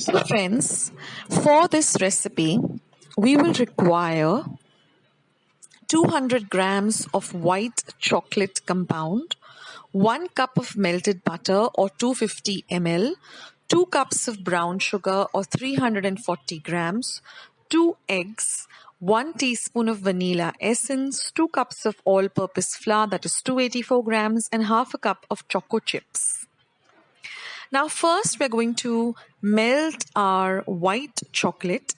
So friends, for this recipe, we will require 200 grams of white chocolate compound, 1 cup of melted butter or 250 ml, 2 cups of brown sugar or 340 grams, 2 eggs, 1 teaspoon of vanilla essence, 2 cups of all-purpose flour, that is 284 grams, and half a cup of choco chips. Now first we're going to melt our white chocolate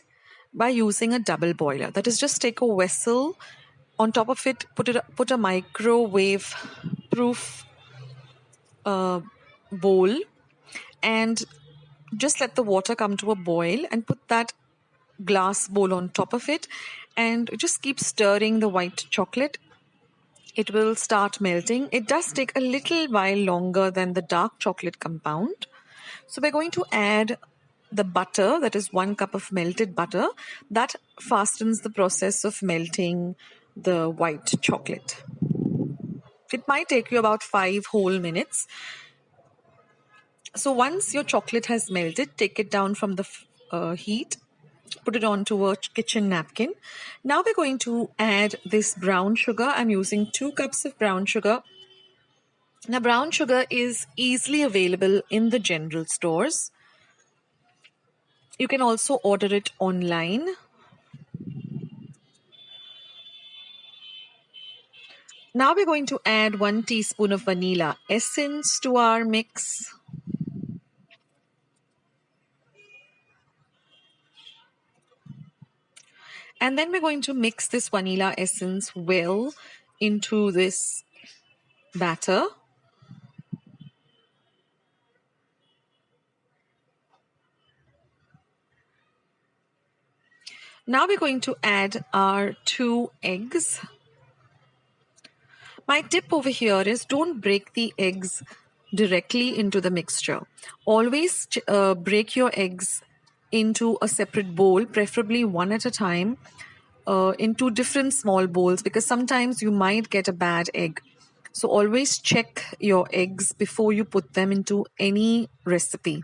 by using a double boiler. That is, just take a vessel, on top of it put a microwave proof bowl, and just let the water come to a boil and put that glass bowl on top of it and just keep stirring the white chocolate. It will start melting. It does take a little while longer than the dark chocolate compound. So we're going to add the butter, that is 1 cup of melted butter. That fastens the process of melting the white chocolate. It might take you about 5 whole minutes. So once your chocolate has melted, take it down from the heat, put it onto a kitchen napkin. Now we're going to add this brown sugar. I'm using 2 cups of brown sugar. Now brown sugar is easily available in the general stores. You can also order it online. Now we're going to add 1 teaspoon of vanilla essence to our mix. And then we're going to mix this vanilla essence well into this batter. Now we're going to add our 2 eggs. My tip over here is don't break the eggs directly into the mixture. Always break your eggs into a separate bowl, preferably one at a time, into different small bowls, because sometimes you might get a bad egg. So always check your eggs before you put them into any recipe.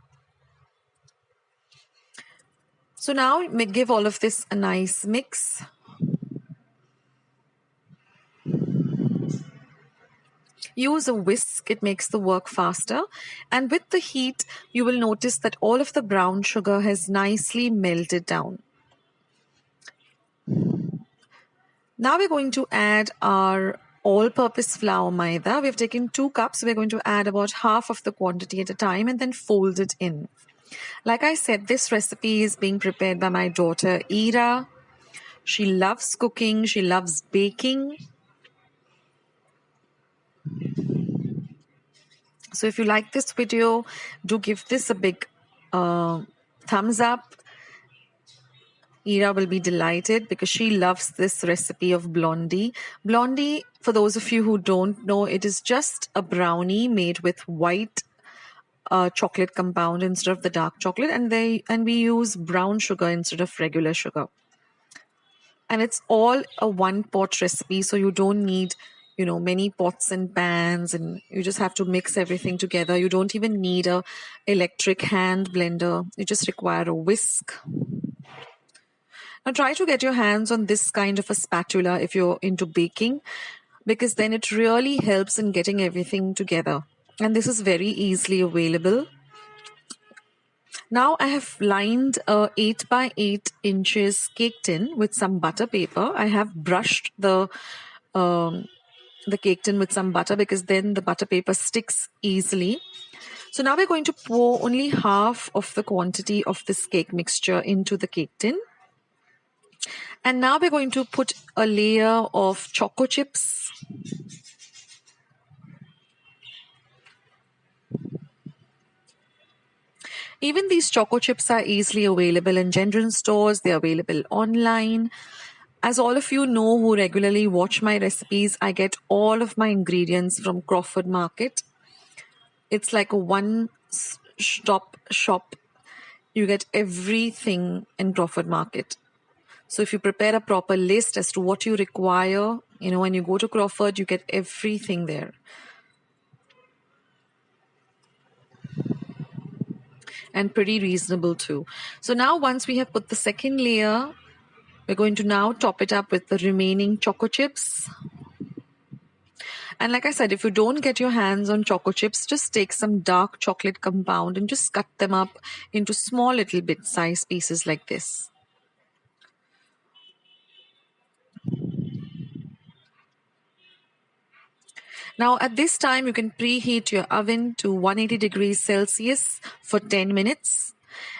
So now give all of this a nice mix. Use a whisk, it makes the work faster. And with the heat, you will notice that all of the brown sugar has nicely melted down. Now we're going to add our all-purpose flour maida. We've taken 2 cups. We're going to add about half of the quantity at a time and then fold it in. Like I said, this recipe is being prepared by my daughter, Ira. She loves cooking. She loves baking. So if you like this video, do give this a big thumbs up. Ira will be delighted because she loves this recipe of Blondie. Blondie, for those of you who don't know, it is just a brownie made with white chocolate compound instead of the dark chocolate, and we use brown sugar instead of regular sugar. And it's all a one-pot recipe, so you don't need many pots and pans, and you just have to mix everything together. You don't even need a electric hand blender. You just require a whisk. Now try to get your hands on this kind of a spatula if you're into baking, because then it really helps in getting everything together. And this is very easily available. Now I have lined a 8 by 8 inches cake tin with some butter paper. I have brushed the cake tin with some butter because then the butter paper sticks easily. So now we're going to pour only half of the quantity of this cake mixture into the cake tin. And now we're going to put a layer of choco chips. Even these choco chips are easily available in general stores. They're available online. As all of you know who regularly watch my recipes, I get all of my ingredients from Crawford Market. It's like a one-stop shop. You get everything in Crawford Market. So if you prepare a proper list as to what you require, when you go to Crawford, you get everything there. and pretty reasonable too. So now once we have put the second layer, we're going to now top it up with the remaining choco chips. And like I said, if you don't get your hands on choco chips, just take some dark chocolate compound and just cut them up into small little bit-sized pieces like this. Now at this time, you can preheat your oven to 180 degrees Celsius for 10 minutes.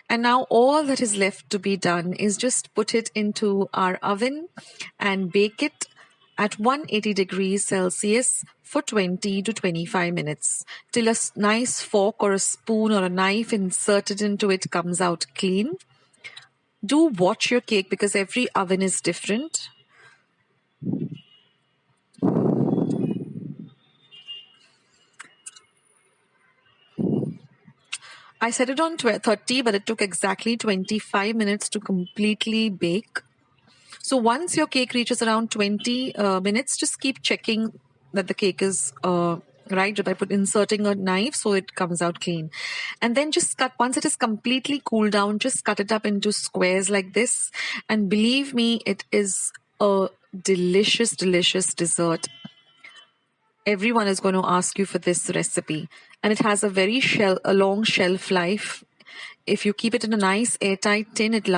And now all that is left to be done is just put it into our oven and bake it at 180 degrees Celsius for 20 to 25 minutes till a nice fork or a spoon or a knife inserted into it comes out clean. Do watch your cake because every oven is different. I set it on 30, but it took exactly 25 minutes to completely bake. So once your cake reaches around 20 minutes, just keep checking that the cake is right by inserting a knife so it comes out clean. And then just cut, once it is completely cooled down, just cut it up into squares like this. And believe me, it is a delicious, delicious dessert. Everyone is going to ask you for this recipe. And it has a long shelf life. If you keep it in a nice airtight tin, it lasts